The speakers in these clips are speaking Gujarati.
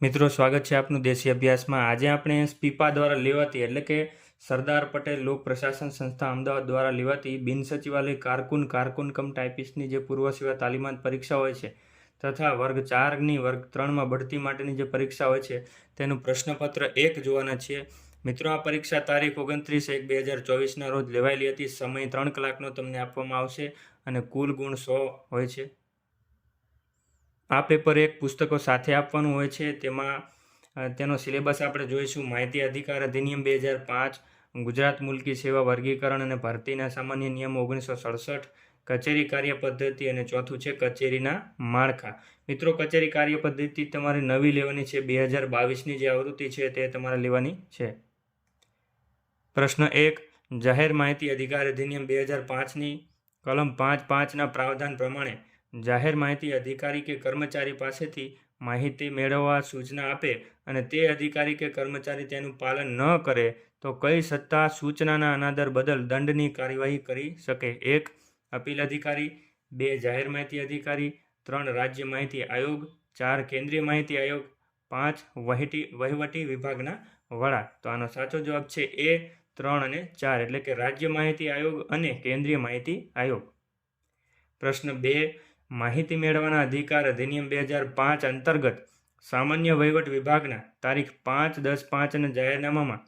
મિત્રો, સ્વાગત છે આપનું દેશી અભ્યાસમાં। આજે આપણે સ્પીપા દ્વારા લેવાતી એટલે કે સરદાર પટેલ લોક પ્રશાસન સંસ્થા અમદાવાદ દ્વારા લેવાતી બિન સચિવાલય કારકુન કમ ટાઈપિસ્ટની જે પૂર્વ સેવા તાલીમાત પરીક્ષા હોય છે તથા વર્ગ 4ની વર્ગ 3માં બઢતી માટેની જે પરીક્ષા હોય છે તેનું પ્રશ્નપત્ર 1 જોવાના છીએ। મિત્રો, આ પરીક્ષા તારીખ 29/1/2024ના રોજ લેવાયેલી હતી। સમય 3 કલાકનો તમને આપવામાં આવશે અને કુલ ગુણ 100 હોય છે। આ પેપર એક પુસ્તકો સાથે આપવાનું હોય છે। તેનો સિલેબસ આપણે જોઈશું। માહિતી અધિકાર અધિનિયમ 2005, ગુજરાત મુલકી સેવા વર્ગીકરણ અને ભરતીના સામાન્ય નિયમ 1967, કચેરી કાર્ય પદ્ધતિ અને ચોથું છે કચેરીના માળખા। મિત્રો, કચેરી કાર્ય પદ્ધતિ તમારે નવી લેવાની છે। 2022ની જે આવૃત્તિ છે તે તમારે લેવાની છે। પ્રશ્ન 1, જાહેર માહિતી અધિકાર અધિનિયમ 2005ની કલમ 5.5ના પ્રાવધાન પ્રમાણે જાહેર માહિતી અધિકારી કે કર્મચારી પાસેથી માહિતી મેળવવા સૂચના આપે અને તે અધિકારી કે કર્મચારી તેનું પાલન ન કરે તો કઈ સત્તા સૂચનાના અનાદર બદલ દંડની કાર્યવાહી કરી શકે? 1. અપીલ અધિકારી, 2. જાહેર માહિતી અધિકારી, 3. રાજ્ય માહિતી આયોગ, 4. કેન્દ્રીય માહિતી આયોગ, 5. વહીવટી વિભાગના વડા। તો આનો સાચો જવાબ છે એ 3 અને 4 એટલે કે રાજ્ય માહિતી આયોગ અને કેન્દ્રીય માહિતી આયોગ। પ્રશ્ન 2, માહિતી મેળવવાના અધિકાર અધિનિયમ 2005 અંતર્ગત સામાન્ય વહીવટ વિભાગના તારીખ 5/10/5ના જાહેરનામામાં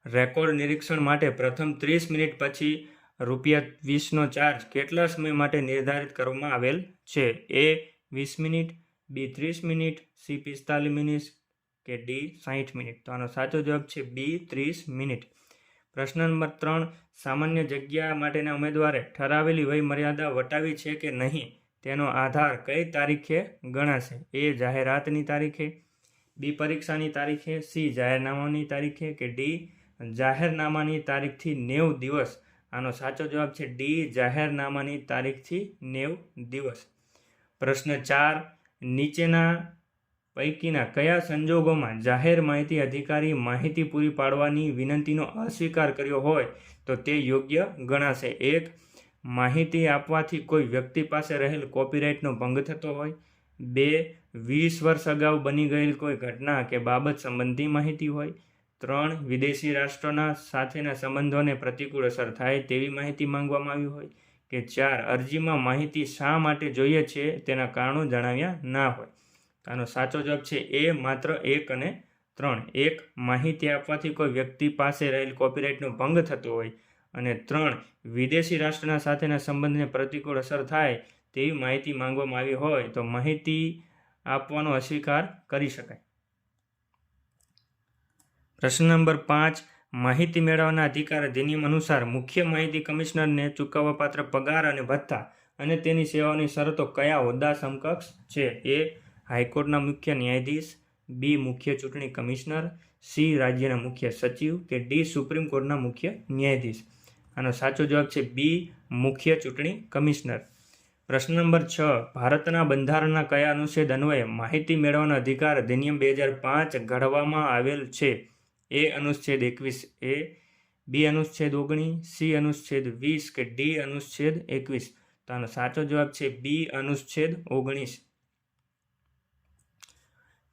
રેકોર્ડ નિરીક્ષણ માટે પ્રથમ 30 મિનિટ પછી ₹20નો ચાર્જ કેટલા સમય માટે નિર્ધારિત કરવામાં આવેલ છે? A. 20 minute, B. 30 minute, C. 45 minute કે D. 60 મિનિટ? તો આનો સાચો જવાબ છે B. 30 મિનિટ। પ્રશ્ન નંબર 3, સામાન્ય જગ્યા માટેના ઉમેદવારે ઠરાવેલી વય મર્યાદા વટાવી છે કે નહીં તેનો આધાર કઈ તારીખે ગણાશે? A. જાહેરાતની તારીખે, B. પરીક્ષાની તારીખે, C. જાહેરનામાની તારીખે કે D. જાહેરનામાની તારીખથી 90 દિવસ? આનો સાચો જવાબ છે D. જાહેરનામાની તારીખથી 90 દિવસ। પ્રશ્ન 4, નીચેના પૈકીના કયા સંજોગોમાં જાહેર માહિતી અધિકારી માહિતી પૂરી પાડવાની વિનંતીનો અસ્વીકાર કર્યો હોય તો તે યોગ્ય ગણાશે? 1. માહિતી આપવાથી કોઈ વ્યક્તિ પાસે રહેલ કોપીરાઇટનો ભંગ થતો હોય, 2. 20 વર્ષ અગાઉ બની ગયેલ કોઈ ઘટના કે બાબત સંબંધી માહિતી હોય, 3. વિદેશી રાષ્ટ્રોના સાથેના સંબંધોને પ્રતિકૂળ અસર થાય તેવી માહિતી માંગવામાં આવી હોય કે 4. અરજીમાં માહિતી શા માટે જોઈએ છે તેના કારણો જણાવ્યા ના હોય? આનો સાચો જવાબ છે એ માત્ર 1 અને 3। 1. માહિતી આપવાથી કોઈ વ્યક્તિ પાસે રહેલ કોપીરાઇટનો ભંગ થતો હોય અને 3. વિદેશી રાષ્ટ્રના સાથેના સંબંધને પ્રતિકૂળ અસર થાય તેવી માહિતી માંગવામાં આવી હોય તો માહિતી આપવાનો અસ્વીકાર કરી શકાય। પ્રશ્ન નંબર 5, માહિતી મેળવવાના અધિકાર અધિનિયમ અનુસાર મુખ્ય માહિતી કમિશનરને ચૂકવવાપાત્ર પગાર અને ભથ્થા અને તેની સેવાઓની શરતો કયા હોદ્દા સમકક્ષ છે? A. હાઈકોર્ટના મુખ્ય ન્યાયાધીશ, B. મુખ્ય ચૂંટણી કમિશનર, C. રાજ્યના મુખ્ય સચિવ કે D. સુપ્રીમ કોર્ટના મુખ્ય ન્યાયાધીશ? આનો સાચો જવાબ છે B. મુખ્ય ચૂંટણી કમિશનર। પ્રશ્ન નંબર 6, ભારતના બંધારણના કયા અનુચ્છેદ અન્વયે માહિતી મેળવવાનો અધિકાર અધિનિયમ 2005 ઘડવામાં આવેલ છે? A. અનુચ્છેદ 21A, B. અનુચ્છેદ 19, C. અનુચ્છેદ 20 કે D. અનુચ્છેદ 21? તો આનો સાચો જવાબ છે B. અનુચ્છેદ 19।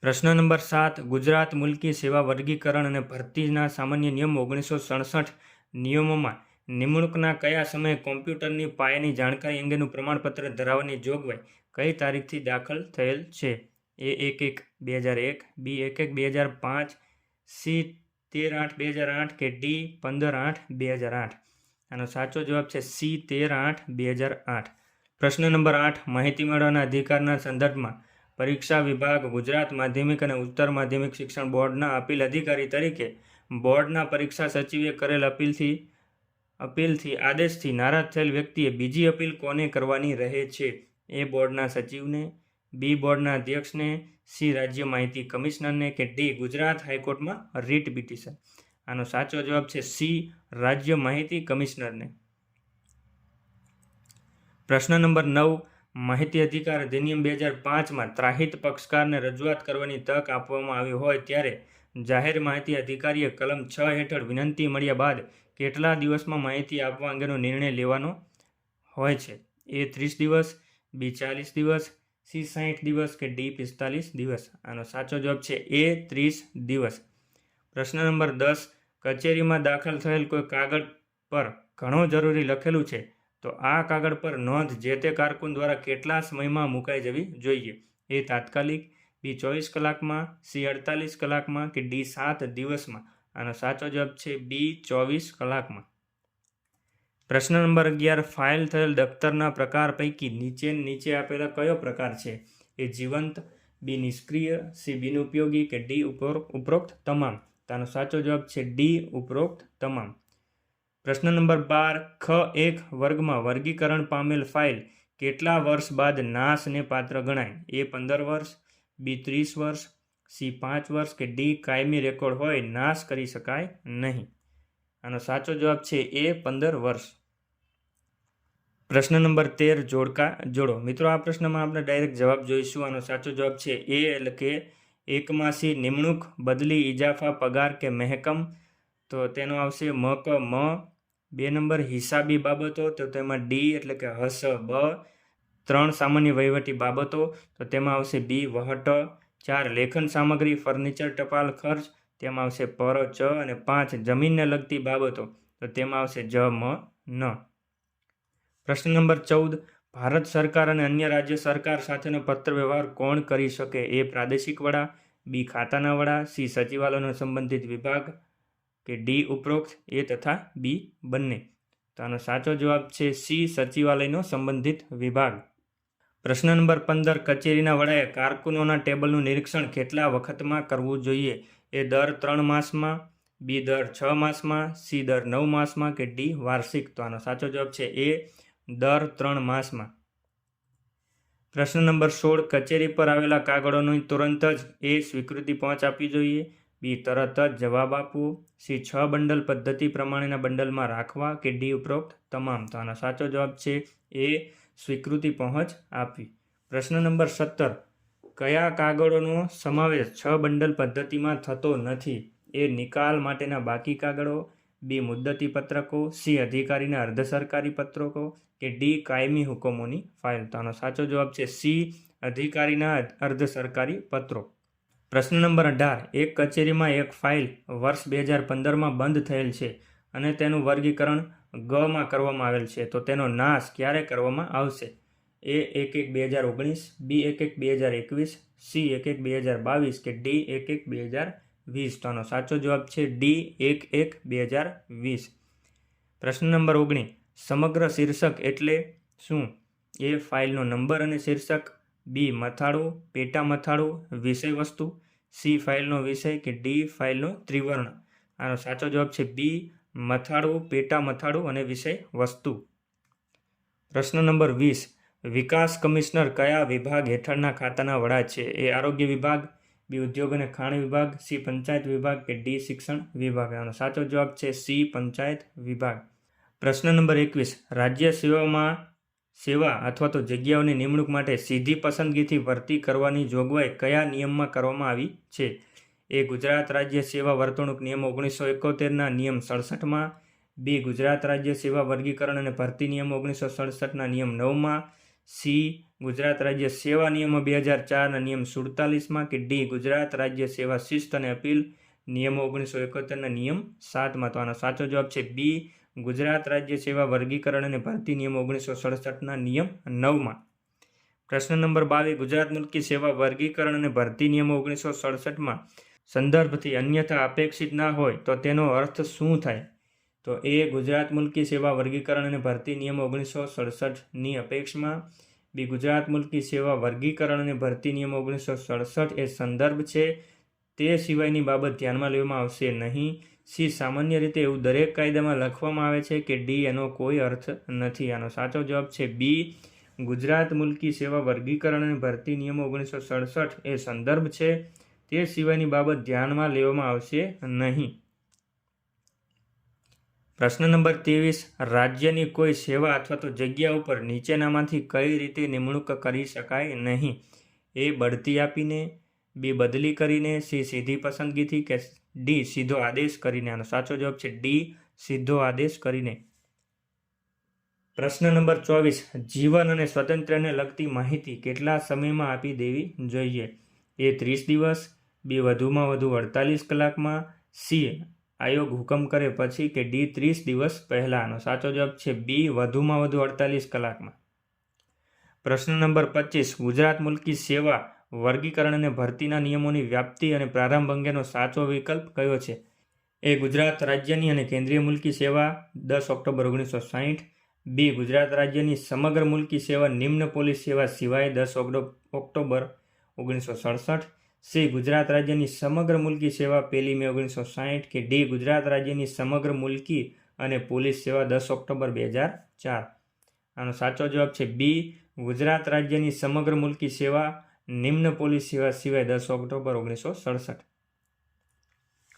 પ્રશ્ન નંબર 7, ગુજરાત મુલકી સેવા વર્ગીકરણ અને ભરતીના સામાન્ય નિયમ 1967 નિયમોમાં નિમણૂકના કયા સમયે કોમ્પ્યુટરની પાયાની જાણકારી અંગેનું પ્રમાણપત્ર ધરાવવાની જોગવાઈ કઈ તારીખથી દાખલ થયેલ છે? A. 1/1/2001, B. 1/1/2005, C. 13/8/2008 કે D. 15/8/2008? આનો સાચો જવાબ છે C. 13/8/2008। પ્રશ્ન નંબર 8, માહિતી મેળવવાના અધિકારના સંદર્ભમાં પરીક્ષા વિભાગ ગુજરાત માધ્યમિક અને ઉચ્ચતર માધ્યમિક શિક્ષણ બોર્ડના અપીલ અધિકારી તરીકે બોર્ડના પરીક્ષા સચિવે કરેલ અપીલથી આદેશથી નારાજ થયેલ વ્યક્તિએ બીજી અપીલ કોને કરવાની રહે છે? A. બોર્ડના સચિવને, B. બોર્ડના અધ્યક્ષને, C. રાજ્ય માહિતી કમિશનરને કે D. ગુજરાત હાઈકોર્ટમાં રીટ પિટિશન? આનો સાચો જવાબ છે C. રાજ્ય માહિતી કમિશનરને। પ્રશ્ન નંબર 9, માહિતી અધિકાર અધિનિયમ 2005માં ત્રાહિત પક્ષકારને રજૂઆત કરવાની તક આપવામાં આવી હોય ત્યારે જાહેર માહિતી અધિકારીએ કલમ 6 હેઠળ વિનંતી મળ્યા બાદ કેટલા દિવસમાં માહિતી આપવા અંગેનો નિર્ણય લેવાનો હોય છે? A. 30 દિવસ, B. 40 દિવસ, સી 60 દિવસ કે ડી 45 દિવસ? આનો સાચો જવાબ છે એ 30 દિવસ. પ્રશ્ન નંબર 10. કચેરીમાં દાખલ થયેલ કોઈ કાગળ પર ઘણો જરૂરી લખેલું છે તો આ કાગળ પર નોંધ જે તે કારકુન દ્વારા કેટલા સમયમાં મુકાઈ જવી જોઈએ? એ તાત્કાલિક, બી 24 કલાકમાં, સી 48 કલાકમાં કે ડી 7 દિવસમાં? આનો સાચો જવાબ છે બી 24 કલાકમાં. પ્રશ્ન નંબર 11. ફાઇલ થયેલ દફતરના પ્રકાર પૈકી નીચે આપેલા કયો પ્રકાર છે? એ જીવંત, બી નિષ્ક્રિય, સી બિનઉપયોગી કે ડી ઉપરોક્ત તમામ? આનો સાચો જવાબ છે ડી ઉપરોક્ત તમામ. પ્રશ્ન નંબર 12. ખ 1 વર્ગમાં વર્ગીકરણ પામેલ ફાઇલ કેટલા વર્ષ બાદ નાશને પાત્ર ગણાય? એ 15 વર્ષ, બી 30 વર્ષ, સી 5 વર્ષ કે ડી કાયમી રેકોર્ડ હોય નાશ કરી શકાય નહીં? આનો સાચો જવાબ છે એ 15 વર્ષ. પ્રશ્ન નંબર 13. જોડો. મિત્રો આ પ્રશ્નમાં આપણે ડાયરેક્ટ જવાબ જોઈશું. આનો સાચો જવાબ છે એ એટલે કે એકમાસી નિમણૂક, બદલી, ઇજાફા, પગાર કે મહેકમ? તો તેનો આવશે મ ક મ. 2 નંબર હિસાબી બાબતો, તો તેમાં ડી એટલે કે હસ બ. 3 સામાન્ય વહીવટી બાબતો, તો તેમાં આવશે બી વહટ. 4 લેખન સામગ્રી, ફર્નિચર, ટપાલ ખર્ચ, તેમાં આવશે પર ચ. અને 5 જમીનને લગતી બાબતો, તો તેમાં આવશે જ મ ન. પ્રશ્ન નંબર 14. ભારત સરકાર અને અન્ય રાજ્ય સરકાર સાથેનો પત્ર વ્યવહાર કોણ કરી શકે? એ પ્રાદેશિક વડા, બી ખાતાના વડા, સી સચિવાલયનો સંબંધિત વિભાગ કે ડી ઉપરોક્ત એ તથા બી બંને? તો આનો સાચો જવાબ છે સી સચિવાલયનો સંબંધિત વિભાગ. પ્રશ્ન નંબર 15. કચેરીના વડાએ કારકુનોના ટેબલનું નિરીક્ષણ કેટલા વખતમાં કરવું જોઈએ? એ દર 3 માસમાં, બી દર 6 માસમાં, સી દર 9 માસમાં કે ડી વાર્ષિક? તો આનો સાચો જવાબ છે એ દર 3 માસમાં. પ્રશ્ન નંબર 16. કચેરી પર આવેલા કાગળોની તુરંત જ એ સ્વીકૃતિ પહોંચ આપવી જોઈએ, બી તરત જ જવાબ આપવો, સી 6 બંડલ પદ્ધતિ પ્રમાણેના બંડલમાં રાખવા કે ડી ઉપરોક્ત તમામ? તો આનો સાચો જવાબ છે એ સ્વીકૃતિ પહોંચ આપવી. પ્રશ્ન નંબર 17. કયા કાગળોનો સમાવેશ 6 બંડલ પદ્ધતિમાં થતો નથી? એ નિકાલ માટેના બાકી કાગળો, બી મુદ્દતી પત્રકો, સી અધિકારીના અર્ધ સરકારી પત્રકો કે ડી કાયમી હુકમોની ફાઇલ? તો આનો સાચો જવાબ છે સી અધિકારીના અર્ધ સરકારી પત્રો. પ્રશ્ન નંબર 18. એક કચેરીમાં એક ફાઇલ વર્ષ 2015માં બંધ થયેલ છે અને તેનું વર્ગીકરણ ગ માં કરવામાં આવેલ છે, તો તેનો નાશ ક્યારે કરવામાં આવશે? એ 1/1/2019, બી 1/1/2021, સી 1/1/2022 કે ડી 1/1/2020? તો આનો સાચો જવાબ છે ડી 1/1/2020. પ્રશ્ન નંબર 19. સમગ્ર શીર્ષક એટલે શું? એ ફાઇલનો નંબર અને શીર્ષક, બી મથાળું, પેટા મથાળું, વિષય વસ્તુ, સી ફાઇલનો વિષય કે ડી ફાઇલનો ત્રિવર્ણ? આનો સાચો જવાબ છે બી મથાળું, પેટા મથાળું અને વિષય વસ્તુ. પ્રશ્ન નંબર 20. વિકાસ કમિશનર કયા વિભાગ હેઠળના ખાતાના વડા છે? એ આરોગ્ય વિભાગ, બી ઉદ્યોગ અને ખાણ વિભાગ, સી પંચાયત વિભાગ કે ડી શિક્ષણ વિભાગ? આનો સાચો જવાબ છે સી પંચાયત વિભાગ. પ્રશ્ન નંબર 21. રાજ્ય સેવા અથવા તો જગ્યાઓની નિમણૂક માટે સીધી પસંદગીથી ભરતી કરવાની જોગવાઈ કયા નિયમમાં કરવામાં આવી છે? એ ગુજરાત રાજ્ય સેવા વર્તણૂક નિયમ 1971ના નિયમ 67માં, બી ગુજરાત રાજ્ય સેવા વર્ગીકરણ અને ભરતી નિયમ 1967ના નિયમ 9માં, સી ગુજરાત રાજ્ય સેવા નિયમો 2004ના નિયમ 47માં કે ડી ગુજરાત રાજ્ય સેવા શિસ્ત અને અપીલ નિયમો 1971ના નિયમ 7માં? તો આનો સાચો જવાબ છે બી ગુજરાત રાજ્ય સેવા વર્ગીકરણ અને ભરતી નિયમ 1967ના નિયમ 9માં. પ્રશ્ન નંબર 22. ગુજરાત મુલકી સેવા વર્ગીકરણ અને ભરતી નિયમો 1967માં સંદર્ભથી અન્યથા અપેક્ષિત ના હોય તો તેનો અર્થ શું થાય? તો એ ગુજરાત મુલકી સેવા વર્ગીકરણ અને ભરતી નિયમો 1967ની અપેક્ષમાં, બી ગુજરાત મુલકી સેવા વર્ગીકરણ અને ભરતી નિયમો 1967 એ સંદર્ભ છે, તે સિવાયની બાબત ધ્યાનમાં લેવામાં આવશે નહીં, સી સામાન્ય રીતે એવું દરેક કાયદામાં લખવામાં આવે છે કે ડી એનો કોઈ અર્થ નથી? આનો સાચો જવાબ છે બી ગુજરાત મુલકી સેવા વર્ગીકરણ અને ભરતી નિયમો 1967 એ સંદર્ભ છે, તે સિવાયની બાબત ધ્યાનમાં લેવામાં આવશે નહીં. પ્રશ્ન નંબર 23. રાજ્યની કોઈ સેવા અથવા તો જગ્યા ઉપર નીચેનામાંથી કઈ રીતે નિમણૂક કરી શકાય નહીં? એ બઢતી આપીને, બી બદલી કરીને, સી સીધી પસંદગીથી કે ડી સીધો આદેશ કરીને? આનો સાચો જવાબ છે ડી સીધો આદેશ કરીને. પ્રશ્ન નંબર 24, જીવન અને સ્વાતંત્ર્યને લગતી માહિતી કેટલા સમયમાં આપી દેવી જોઈએ? એ 30 દિવસ, બી વધુમાં વધુ 48 કલાકમાં, સી આયોગ હુકમ કરે પછી, કે ડી 30 દિવસ પહેલાંનો? સાચો જવાબ છે બી વધુમાં વધુ 48 કલાકમાં. પ્રશ્ન નંબર 25, ગુજરાત મુલ્કી સેવા વર્ગીકરણ અને ભરતીના નિયમોની વ્યાપ્તિ અને પ્રારંભ અંગેનો સાચો વિકલ્પ કયો છે? એ ગુજરાત રાજ્યની અને કેન્દ્રીય મુલ્કી સેવા 10 ઓક્ટોબર 1960, બી ગુજરાત રાજ્યની સમગ્ર મુલ્કી સેવા નિમ્ન પોલીસ સેવા સિવાય 10 ઓક્ટોબર 1967, સી ગુજરાત રાજ્યની સમગ્ર મુલ્કી સેવા 1 મે 1960, કે ડી ગુજરાત રાજ્યની સમગ્ર મુલ્કી અને પોલીસ સેવા 10 ઓક્ટોબર 2004? આનો સાચો જવાબ છે બી ગુજરાત રાજ્યની સમગ્ર મુલ્કી સેવા નિમ્ન પોલીસ સેવા સિવાય 10 ઓક્ટોબર 1967.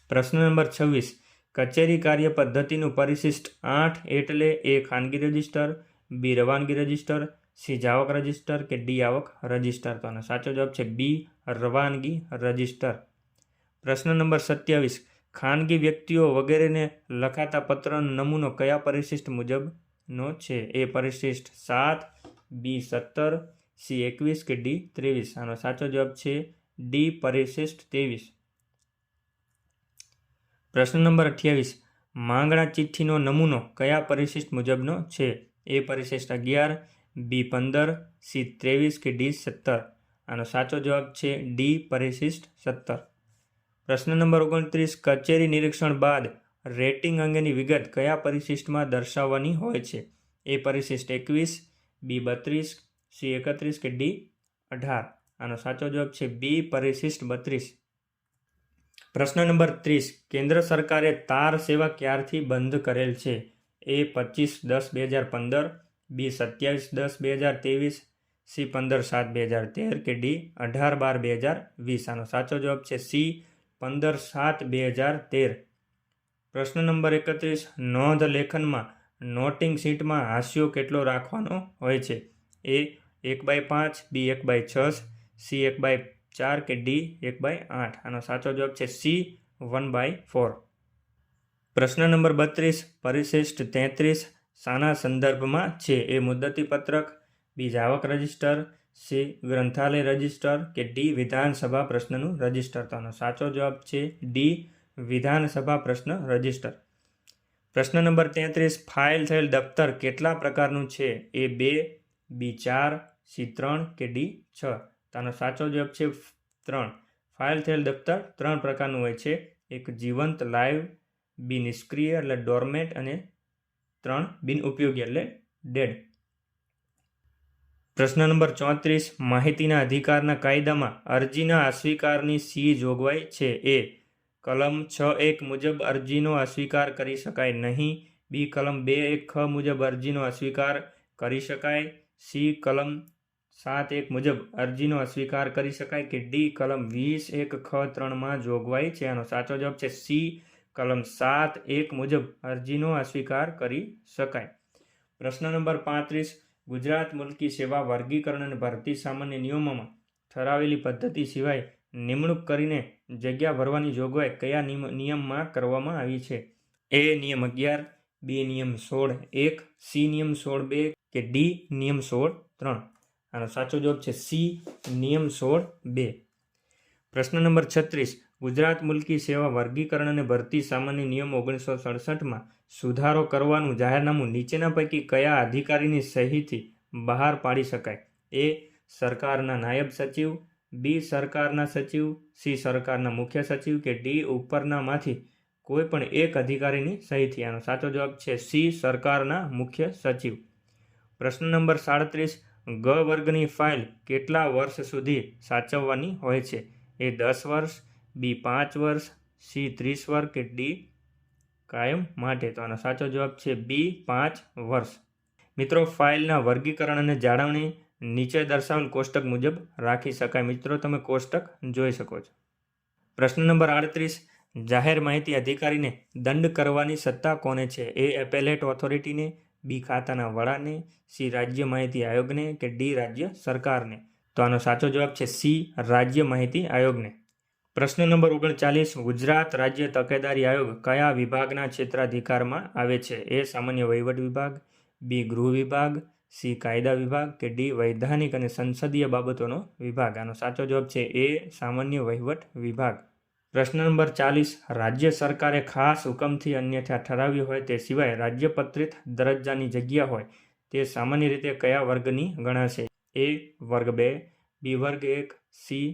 પ્રશ્ન નંબર 26, કચેરી કાર્ય પદ્ધતિનું પરિશિષ્ટ 8 એટલે એ ખાનગી રજિસ્ટર, બી રવાનગી રજિસ્ટર, સી જાવક રજિસ્ટર, કે ડી આવક રજિસ્ટર? તો આનો સાચો જવાબ છે બી રવાનગી રજિસ્ટર. પ્રશ્ન નંબર 27, ખાનગી વ્યક્તિઓ વગેરેને લખાતા પત્રનો નમૂનો કયા પરિશિષ્ટ મુજબનો છે? એ પરિશિષ્ટ 7, બી 17, સી 21, કે ડી 23? આનો સાચો જવાબ છે ડી પરિશિષ્ટ 23. પ્રશ્ન નંબર 28, માંગણા ચિઠ્ઠીનો નમૂનો કયા પરિશિષ્ટ મુજબનો છે? એ પરિશિષ્ટ 11, બી 15, સી 23, કે ડી 17? આનો સાચો જવાબ છે ડી પરિશિષ્ટ 17. પ્રશ્ન નંબર 29, કચેરી નિરીક્ષણ બાદ રેટિંગ અંગેની વિગત કયા પરિશિષ્ટમાં દર્શાવવાની હોય છે? એ પરિશિષ્ટ 21, બી 32, સી 31, કે ડી 18? આનો સાચો જવાબ છે બી પરિશિષ્ટ 32. પ્રશ્ન નંબર 30, કેન્દ્ર સરકારે તાર સેવા ક્યારથી બંધ કરેલ છે? એ 25/10/2015, બી 27/10/2023, સી 15/7/2013, કે ડી 18/12/2020? આનો સાચો જવાબ છે સી 15/7/2013. પ્રશ્ન નંબર 31, નોંધ લેખનમાં નોટિંગ શીટમાં હાંસિયો કેટલો રાખવાનો હોય છે? એ 1/5, બી 1/6, સી 1/4, કે ડી 1/8? આનો સાચો જવાબ છે સી 1/4. પ્રશ્ન નંબર 32, પરિશિષ્ટ 33 શાના સંદર્ભમાં છે? એ મુદ્દતી પત્રક, બી જાવક રજિસ્ટર, સી ગ્રંથાલય રજિસ્ટર, કે ડી વિધાનસભા પ્રશ્નનું રજિસ્ટર? તો આનો સાચો જવાબ છે ડી વિધાનસભા પ્રશ્ન રજિસ્ટર. પ્રશ્ન નંબર 33, ફાઇલ થયેલ દફતર કેટલા પ્રકારનું છે? એ 2, બી 4, સી 3, કે ડી 6? તો આનો સાચો જવાબ છે 3. ફાઇલ થયેલ દફતર 3 પ્રકારનું હોય છે. એક જીવંત લાઈવ, બી નિષ્ક્રિય એટલે ડોર્મેટ, અને 3 બિનઉપયોગી એટલે ડેડ. પ્રશ્ન નંબર 34, માહિતીના અધિકારના કાયદામાં અરજીના અસ્વીકારની સી જોગવાઈ છે? એ કલમ 6(1) મુજબ અરજીનો અસ્વીકાર કરી શકાય નહીં, બી કલમ 2(1) મુજબ અરજીનો અસ્વીકાર કરી શકાય, સી કલમ 7(1) મુજબ અરજીનો અસ્વીકાર કરી શકાય, કે ડી કલમ 20(1)(ખ)(3) જોગવાઈ છે? આનો સાચો જવાબ છે સી કલમ 7(1) મુજબ અરજીનો અસ્વીકાર કરી શકાય. પ્રશ્ન નંબર 35, ગુજરાત મુલ્કી સેવા વર્ગીકરણ અને ભરતી સામાન્ય નિયમોમાં ઠરાવેલી પદ્ધતિ સિવાય નિમણૂક કરીને જગ્યા ભરવાની જોગવાઈ કયા નિયમમાં કરવામાં આવી છે? એ નિયમ 11, બી નિયમ 16(1), સી નિયમ 16(2), કે ડી નિયમ 16(3)? આનો સાચો જવાબ છે સી નિયમ 16(2). પ્રશ્ન નંબર 36, ગુજરાત મુલ્કી સેવા વર્ગીકરણ અને ભરતી સામાન્ય નિયમો 1967માં સુધારો કરવાનું જાહેરનામું નીચેના પૈકી કયા અધિકારીની સહીથી બહાર પાડી શકાય? એ સરકારના નાયબ સચિવ, બી સરકારના સચિવ, સી સરકારના મુખ્ય સચિવ, કે ડી ઉપરનામાંથી કોઈ પણ એક અધિકારીની સહીથી? આનો સાચો જવાબ છે સી સરકારના મુખ્ય સચિવ. પ્રશ્ન નંબર 37, ગ વર્ગની ફાઇલ કેટલા વર્ષ સુધી સાચવવાની હોય છે? એ 10 વર્ષ, બી 5 વર્ષ, સી 30 વર્ષ, કે ડી કાયમ માટે? તો આનો સાચો જવાબ છે બી 5 વર્ષ. મિત્રો, ફાઇલના વર્ગીકરણ અને જાળવણી નીચે દર્શાવેલ કોષ્ટક મુજબ રાખી શકાય. મિત્રો, તમે કોષ્ટક જોઈ શકો છો. પ્રશ્ન નંબર 38, જાહેર માહિતી અધિકારીને દંડ કરવાની સત્તા કોને છે? એ એપેલેટ ઓથોરિટીને, બી ખાતાના વડાને, સી રાજ્ય માહિતી આયોગને, કે ડી રાજ્ય સરકારને? તો આનો સાચો જવાબ છે સી રાજ્ય માહિતી આયોગને. પ્રશ્ન નંબર 39, ગુજરાત રાજ્ય તકેદારી આયોગ કયા વિભાગના ક્ષેત્રાધિકારમાં આવે છે? એ સામાન્ય વહીવટ વિભાગ, બી ગૃહ વિભાગ, સી કાયદા વિભાગ કે ડી વૈધાનિક અને સંસદીય બાબતોનો વિભાગ. આનો સાચો જવાબ છે એ સામાન્ય વહીવટ વિભાગ. પ્રશ્ન નંબર 40. રાજ્ય સરકારે ખાસ હુકમથી અન્યથા ઠરાવ્યું હોય તે સિવાય રાજ્યપત્રિત દરજ્જાની જગ્યા હોય તે સામાન્ય રીતે કયા વર્ગની ગણાશે? એ વર્ગ 2, બી વર્ગ 1, સી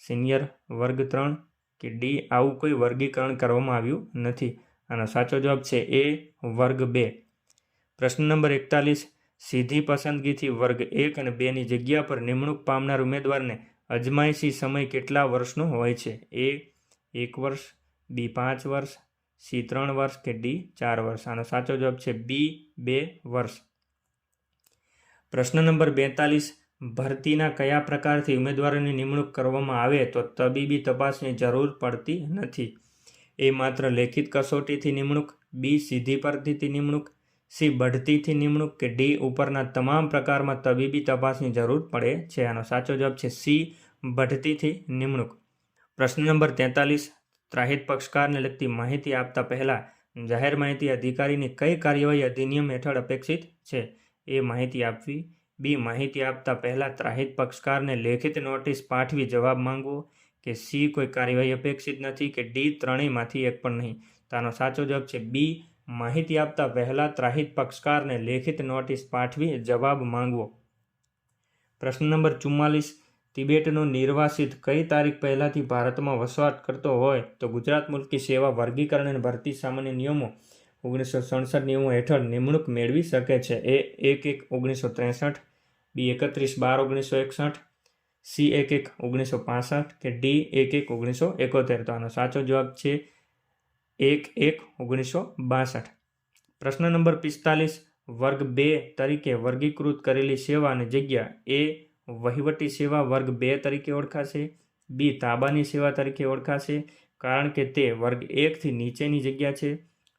સિનિયર વર્ગ 3 કે ડી આવું કોઈ વર્ગીકરણ કરવામાં આવ્યું નથી. આનો સાચો જવાબ છે એ વર્ગ 2. પ્રશ્ન નંબર 41. સીધી પસંદગીથી વર્ગ 1 અને 2ની જગ્યા પર નિમણૂક પામનાર ઉમેદવારને અજમાયશી સમય કેટલા વર્ષનો હોય છે? એ 1 વર્ષ, બી 5 વર્ષ, સી 3 વર્ષ કે ડી 4 વર્ષ. આનો સાચો જવાબ છે બી 2 વર્ષ. પ્રશ્ન નંબર 42. ભરતીના કયા પ્રકારથી ઉમેદવારોની નિમણૂક કરવામાં આવે તો તબીબી તપાસની જરૂર પડતી નથી? એ માત્ર લેખિત કસોટીથી નિમણૂક, બી સીધી ભરતીથી નિમણૂક, સી બઢતીથી નિમણૂક કે ડી ઉપરના તમામ પ્રકારમાં તબીબી તપાસની જરૂર પડે છે? આનો સાચો જવાબ છે સી બઢતીથી નિમણૂક. પ્રશ્ન નંબર 43. ત્રાહિત પક્ષકારને લગતી માહિતી આપતા પહેલા જાહેર માહિતી અધિકારીની કઈ કાર્યવાહી અધિનિયમ હેઠળ અપેક્ષિત છે? એ માહિતી આપવી, બી માહિતી આપતા પહેલા ત્રાહિત પક્ષકારને લેખિત નોટિસ પાઠવી જવાબ માંગવો કે સી કોઈ કાર્યવાહી અપેક્ષિત નથી કે ડી ત્રણેયમાંથી એક પણ નહીં. તો આનો સાચો જવાબ છે બી માહિતી આપતા પહેલા ત્રાહિત પક્ષકારને લેખિત નોટિસ પાઠવી જવાબ માંગવો. પ્રશ્ન નંબર 44. તિબેટનો નિર્વાસિત કઈ તારીખ પહેલાથી ભારતમાં વસવાટ કરતો હોય તો ગુજરાત મુલકી સેવા વર્ગીકરણ અને ભરતી સામાન્ય નિયમો 1967 નિયમો હેઠળ નિમણૂક મેળવી શકે છે? એ 1/1/1963, બી 31/12/1961, સી 1/1/1965 કે ડી 1/1/1971. તો આનો સાચો જવાબ છે 1/1/1962. પ્રશ્ન નંબર 45. વર્ગ 2 તરીકે વર્ગીકૃત કરેલી સેવા અને જગ્યા એ વહીવટી સેવા વર્ગ 2 તરીકે ઓળખાશે, બી તાબાની સેવા તરીકે ઓળખાશે કારણ કે તે વર્ગ 1થી નીચેની જગ્યા છે,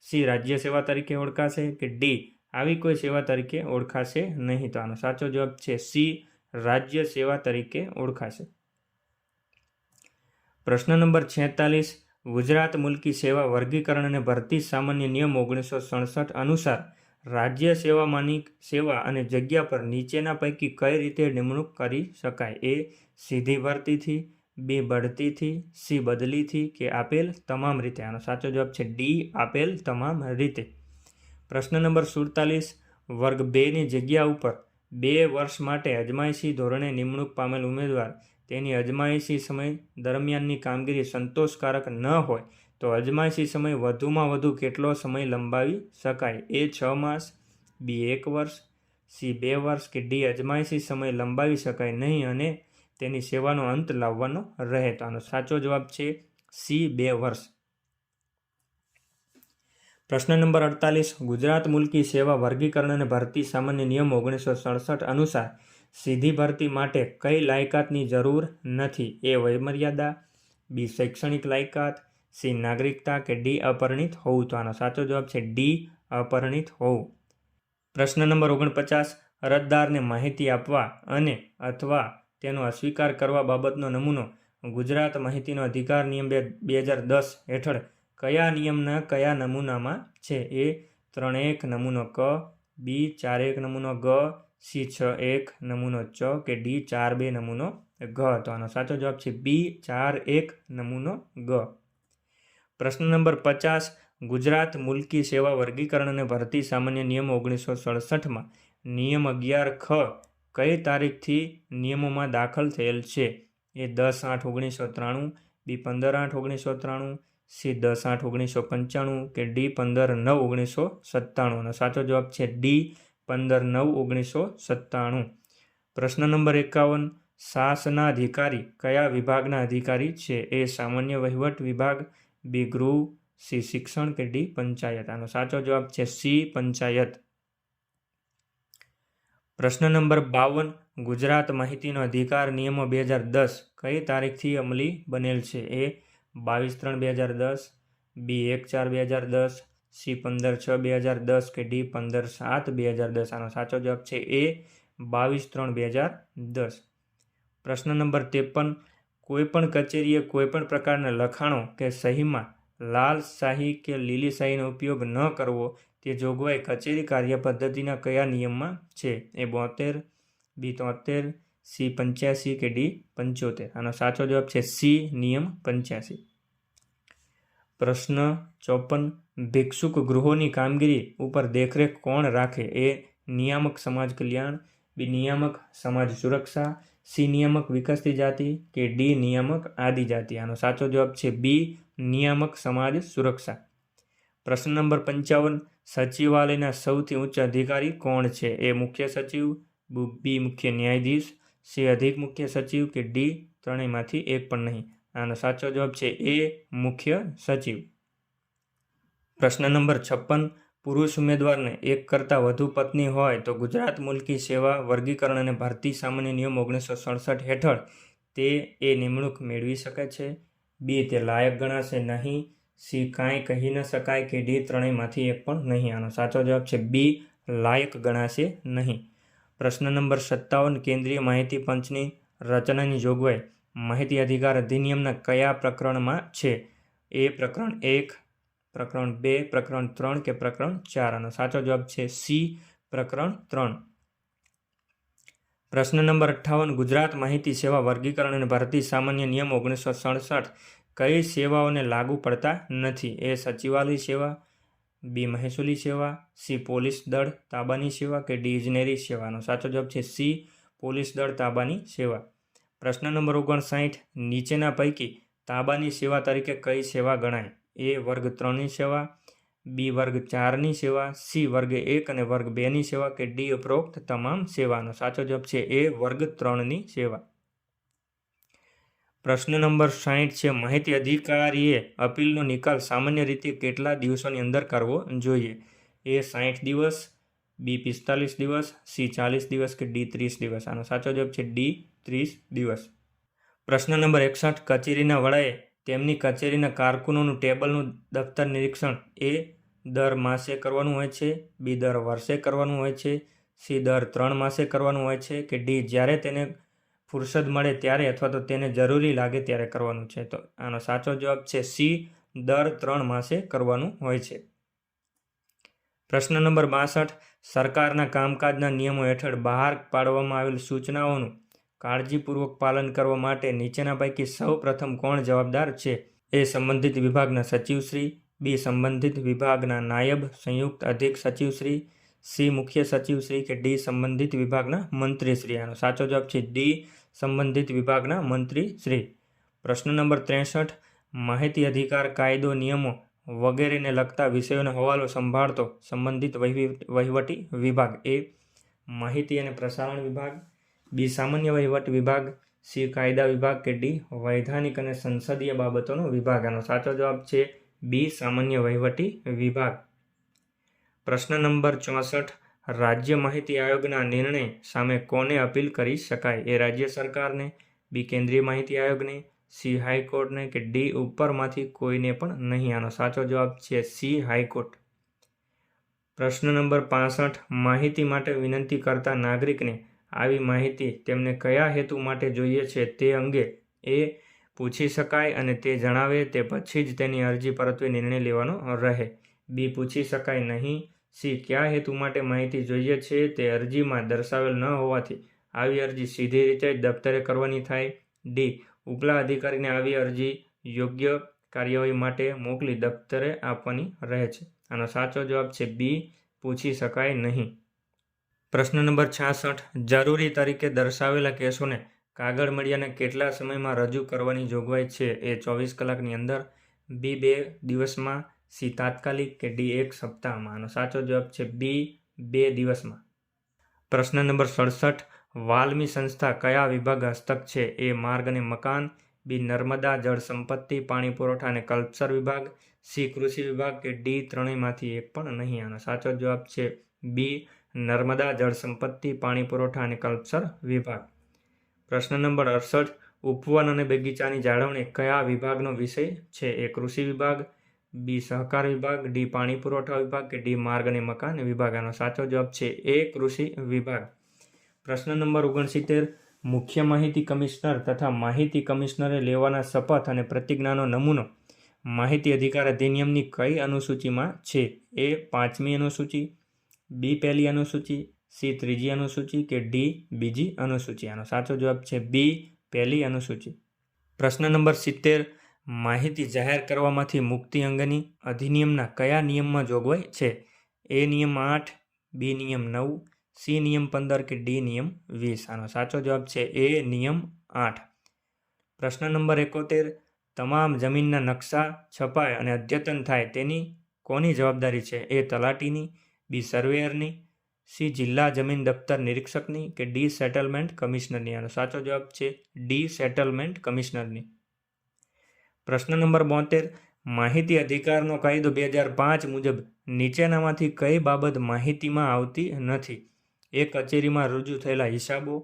સી રાજ્ય સેવા તરીકે ઓળખાશે કે ડી આવી કોઈ સેવા તરીકે ઓળખાશે નહીં. તો આનો સાચો જવાબ છે સી રાજ્ય સેવા તરીકે ઓળખાશે. પ્રશ્ન નંબર 46. ગુજરાત મુલકી સેવા વર્ગીકરણ અને ભરતી સામાન્ય નિયમ 1967 અનુસાર રાજ્ય સેવામાંની સેવા અને જગ્યા પર નીચેના પૈકી કઈ રીતે નિમણૂક કરી શકાય? એ સીધી ભરતીથી, બી બઢતીથી, સી બદલીથી કે આપેલ તમામ રીતે. આનો સાચો જવાબ છે ડી આપેલ તમામ રીતે. પ્રશ્ન નંબર 47. વર્ગ 2ની જગ્યા ઉપર 2 વર્ષ માટે અજમાયશી ધોરણે નિમણૂક પામેલ ઉમેદવાર તેની અજમાયશી સમય દરમિયાનની કામગીરી સંતોષકારક ન હોય તો અજમાયશી સમય વધુમાં વધુ કેટલો સમય લંબાવી શકાય? એ 6 માસ, બી 1 વર્ષ, સી 2 વર્ષ કે ડી અજમાયશી સમય લંબાવી શકાય નહીં અને તેની સેવાનો અંત લાવવાનો રહે. તો આનો સાચો જવાબ છે સી 2 વર્ષ. પ્રશ્ન નંબર 48. ગુજરાત મુલકી સેવા વર્ગીકરણ અને ભરતી સામાન્ય નિયમ 1967 અનુસાર સીધી ભરતી માટે કઈ લાયકાતની જરૂર નથી? એ વયમર્યાદા, બી શૈક્ષણિક લાયકાત, સી નાગરિકતા કે ડી અપરિણિત હોવું. તો આનો સાચો જવાબ છે ડી અપરિણિત હોવું. પ્રશ્ન નંબર 49. અરજદારને માહિતી આપવા અને અથવા તેનો અસ્વીકાર કરવા બાબતનો નમૂનો ગુજરાત માહિતીનો અધિકાર નિયમ 2010 હેઠળ કયા નિયમના કયા નમૂનામાં છે? એ 3.1 નમૂનો ક, બી 4.1 નમૂનો ગ, સી 6.1 નમૂનો ચ કે ડી 4.2 નમૂનો ઘ. તો આનો સાચો જવાબ છે બી 4.1 નમૂનો ગ. પ્રશ્ન નંબર 50. ગુજરાત મુલકી સેવા વર્ગીકરણ અને ભરતી સામાન્ય નિયમ 1967માં નિયમ 11 ખ કઈ તારીખથી નિયમોમાં દાખલ થયેલ છે? એ 10/8/1993, બી 15/8/1993, સી 10/8/1995 કે ડી 15/9/1997. નો સાચો જવાબ છે ડી 15/9/1997. પ્રશ્ન નંબર 51. શાસનાધિકારી કયા વિભાગના અધિકારી છે? એ સામાન્ય વહીવટ વિભાગ, બી ગૃહ, સી શિક્ષણ કે ડી પંચાયત. આનો સાચો જવાબ છે સી પંચાયત. પ્રશ્ન નંબર 52. ગુજરાત માહિતીનો અધિકાર નિયમો 2010 કઈ તારીખથી અમલી બનેલ છે? એ 22/3/2010, બી 1/4/2010, સી 15/6/2010 કે ડી 15/7/2010. આનો સાચો જવાબ છે એ 22/3/2010. પ્રશ્ન નંબર 53. કોઈપણ કચેરીએ કોઈપણ પ્રકારના લખાણો કે સહીમાં લાલ શાહી કે લીલી શાહીનો ઉપયોગ ન કરવો તે જોગવાઈ કચેરી કાર્યપદ્ધતિના કયા નિયમમાં છે? એ 72, બી 73, સી 85 કે ડી 75? આનો સાચો જવાબ છે સી નિયમ 85. પ્રશ્ન 54. ભિક્ષુક ગૃહોની કામગીરી ઉપર દેખરેખ કોણ રાખે? એ નિયામક સમાજ કલ્યાણ, બી નિયામક સમાજ સુરક્ષા, સી નિયામક વિકસતી જાતિ કે ડી નિયામક આદિજાતિ? આનો સાચો જવાબ છે બી નિયામક સમાજ સુરક્ષા. પ્રશ્ન નંબર 55. સચિવાલયના સૌથી ઉચ્ચ અધિકારી કોણ છે? એ મુખ્ય સચિવ, બી મુખ્ય ન્યાયાધીશ, સી અધિક મુખ્ય સચિવ કે ડી ત્રણેયમાંથી એક પણ નહીં? આનો સાચો જવાબ છે એ મુખ્ય સચિવ. પ્રશ્ન નંબર 56. પુરુષ ઉમેદવારને એક કરતાં વધુ પત્ની હોય તો ગુજરાત મુલકી સેવા વર્ગીકરણ અને ભરતી સામાન્ય નિયમ 1967 હેઠળ તે એ નિમણૂક મેળવી શકે છે, બી તે લાયક ગણાશે નહીં, સી કાંઈ કહી ન શકાય કે ડી ત્રણેયમાંથી એક પણ નહીં? આનો સાચો જવાબ છે બી લાયક ગણાશે નહીં. પ્રશ્ન નંબર 57. કેન્દ્રીય માહિતી પંચની રચનાની જોગવાઈ માહિતી અધિકાર અધિનિયમના કયા પ્રકરણમાં છે? એ પ્રકરણ 1, પ્રકરણ 2, પ્રકરણ 3 કે પ્રકરણ 4? આનો સાચો જવાબ છે સી પ્રકરણ 3. પ્રશ્ન નંબર 58. ગુજરાત માહિતી સેવા વર્ગીકરણ અને ભરતી સામાન્ય નિયમ 1967 કઈ સેવાઓને લાગુ પડતા નથી? એ સચિવાલય સેવા, બી મહેસૂલી સેવા, સી પોલીસ દળ તાબાની સેવા કે ડી ઇજનેરી સેવાનો? સાચો જવાબ છે સી પોલીસ દળ તાબાની સેવા. પ્રશ્ન નંબર 59. નીચેના પૈકી તાબાની સેવા તરીકે કઈ સેવા ગણાય? એ વર્ગ 3ની સેવા, બી વર્ગ 4ની સેવા, સી વર્ગ 1 અને વર્ગ 2ની સેવા કે ડી ઉપરોક્ત તમામ સેવાનો? સાચો જવાબ છે એ વર્ગ 3ની સેવા. પ્રશ્ન નંબર 60 છે માહિતી અધિકારીએ અપીલનો નિકાલ સામાન્ય રીતે કેટલા દિવસોની અંદર કરવો જોઈએ? એ 60 દિવસ, બી 45 દિવસ, સી 40 દિવસ કે ડી 30 દિવસ? આનો સાચો જવાબ છે ડી 30 દિવસ. પ્રશ્ન નંબર 61. કચેરીના વડાએ તેમની કચેરીના કારકુનોનું ટેબલનું દફતર નિરીક્ષણ એ દર માસે કરવાનું હોય છે, બી દર વર્ષે કરવાનું હોય છે, સી દર 3 માસે કરવાનું હોય છે કે ડી જ્યારે તેને ફુરસદ મળે ત્યારે અથવા તો તેને જરૂરી લાગે ત્યારે કરવાનું છે? તો આનો સાચો જવાબ છે સી દર 3 માસે કરવાનું હોય છે. પ્રશ્ન નંબર 62. સરકારના કામકાજના નિયમો હેઠળ બહાર પાડવામાં આવેલ સૂચનાઓનું કાળજીપૂર્વક પાલન કરવા માટે નીચેના પૈકી સૌ પ્રથમ કોણ જવાબદાર છે? એ સંબંધિત વિભાગના સચિવશ્રી, બી સંબંધિત વિભાગના નાયબ સંયુક્ત અધિક સચિવશ્રી, સી મુખ્ય સચિવશ્રી કે ડી સંબંધિત વિભાગના મંત્રીશ્રી? આનો સાચો જવાબ છે ડી સંબંધિત વિભાગના મંત્રીશ્રી. પ્રશ્ન નંબર 63. માહિતી અધિકાર કાયદો નિયમો વગેરેને લગતા વિષયોનો હવાલો સંભાળતો સંબંધિત વહીવટી વિભાગ? એ માહિતી અને પ્રસારણ વિભાગ, બી સામાન્ય વહીવટ વિભાગ, સી કાયદા વિભાગ કે ડી વૈધાનિક અને સંસદીય બાબતોનો વિભાગ? આનો સાચો જવાબ છે બી સામાન્ય વહીવટી વિભાગ. પ્રશ્ન નંબર 64. રાજ્ય માહિતી આયોગના નિર્ણય સામે કોને અપીલ કરી શકાય? એ રાજ્ય સરકારને, બી કેન્દ્રીય માહિતી આયોગને, સી હાઈકોર્ટને કે ડી ઉપરમાંથી કોઈને પણ નહીં? આનો સાચો જવાબ છે સી હાઈકોર્ટ. પ્રશ્ન નંબર 65. માહિતી માટે વિનંતી કરતા નાગરિકને આવી માહિતી તેમને કયા હેતુ માટે જોઈએ છે તે અંગે એ પૂછી શકાય અને તે જણાવે તે પછી જ તેની અરજી પરત્વે નિર્ણય લેવાનો રહે, બી પૂછી શકાય નહીં, સી કયા હેતુ માટે માહિતી જોઈએ છે તે અરજીમાં દર્શાવેલ ન હોવાથી આવી અરજી સીધી રીતે જ દફતરે કરવાની થાય, ડી ઉપલા અધિકારીને આવી અરજી યોગ્ય કાર્યવાહી માટે મોકલી દફતરે આપવાની રહે છે? આનો સાચો જવાબ છે બી પૂછી શકાય નહીં. પ્રશ્ન નંબર 66. જરૂરી તરીકે દર્શાવેલા કેસોને કાગળ મળ્યાને કેટલા સમયમાં રજૂ કરવાની જોગવાઈ છે? એ 24 કલાકની અંદર, બી 2 દિવસમાં, સી તાત્કાલિક કે ડી 1 સપ્તાહમાં? આનો સાચો જવાબ છે બી 2 દિવસમાં. પ્રશ્ન નંબર 67. વાલ્મી સંસ્થા કયા વિભાગ હસ્તક છે? એ માર્ગ અને મકાન, બી નર્મદા જળ સંપત્તિ પાણી પુરવઠા અને કલ્પસર વિભાગ, સી કૃષિ વિભાગ કે ડી ત્રણેયમાંથી એક પણ નહીં? આનો સાચો જવાબ છે બી નર્મદા જળ સંપત્તિ પાણી પુરવઠા અને કલ્પસર વિભાગ. પ્રશ્ન નંબર 68. ઉપવન અને બગીચાની જાળવણી કયા વિભાગનો વિષય છે? એ કૃષિ વિભાગ, બી સહકાર વિભાગ, ડી પાણી પુરવઠા વિભાગ કે ડી માર્ગ અને મકાન વિભાગ? આનો સાચો જવાબ છે એ કૃષિ વિભાગ. પ્રશ્ન નંબર 69. મુખ્ય માહિતી કમિશનર તથા માહિતી કમિશનરે લેવાના શપથ અને પ્રતિજ્ઞાનો નમૂનો માહિતી અધિકાર અધિનિયમની કઈ અનુસૂચિમાં છે? એ 5મી અનુસૂચિ, બી પહેલી અનુસૂચિ, સી ત્રીજી અનુસૂચિ કે ડી બીજી અનુસૂચિ? આનો સાચો જવાબ છે બી પહેલી અનુસૂચિ. પ્રશ્ન નંબર 70. માહિતી જાહેર કરવામાંથી મુક્તિ અંગેની અધિનિયમના કયા નિયમમાં જોગવાઈ છે? એ નિયમ 8, બી નિયમ 9, સી નિયમ 15 કે ડી નિયમ 20? આનો સાચો જવાબ છે એ નિયમ 8. પ્રશ્ન નંબર 71. તમામ જમીનના નકશા છપાય અને અદ્યતન થાય તેની કોની જવાબદારી છે? એ તલાટીની, બી સર્વેયરની, સી જિલ્લા જમીન દફતર નિરીક્ષકની કે ડી સેટલમેન્ટ કમિશનરની? આનો સાચો જવાબ છે ડી સેટલમેન્ટ કમિશનરની. પ્રશ્ન નંબર 72. માહિતી અધિકારનો કાયદો 2005 મુજબ નીચેનામાંથી કઈ બાબત માહિતીમાં આવતી નથી? એ કચેરીમાં રજૂ થયેલા હિસાબો,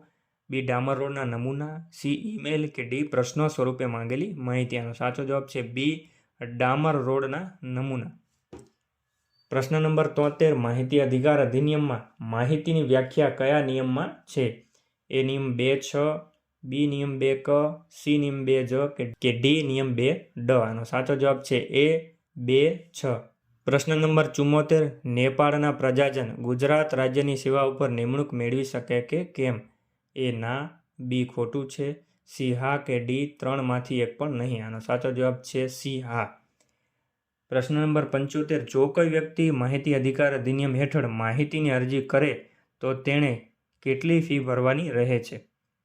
બી ડામર રોડના નમૂના, સી ઈમેલ કે ડી પ્રશ્નો સ્વરૂપે માંગેલી માહિતી? આનો સાચો જવાબ છે બી ડામર રોડના નમૂના. પ્રશ્ન નંબર 73. માહિતી અધિકાર અધિનિયમમાં માહિતીની વ્યાખ્યા કયા નિયમમાં છે? એ નિયમ 2(6), બી નિયમ 2(ક), સી નિયમ 2(જ) કે ડી નિયમ 2(ડ)? આનો સાચો જવાબ છે એ 2(6). પ્રશ્ન નંબર 74. નેપાળના પ્રજાજન ગુજરાત રાજ્યની સેવા ઉપર નિમણૂક મેળવી શકે કે કેમ? એ ના, બી ખોટું છે, સી હા કે ડી 3માંથી એક પણ નહીં? આનો સાચો જવાબ છે સી હા. પ્રશ્ન નંબર 75. જો કોઈ વ્યક્તિ માહિતી અધિકાર અધિનિયમ હેઠળ માહિતીની અરજી કરે તો તેણે કેટલી ફી ભરવાની રહે છે?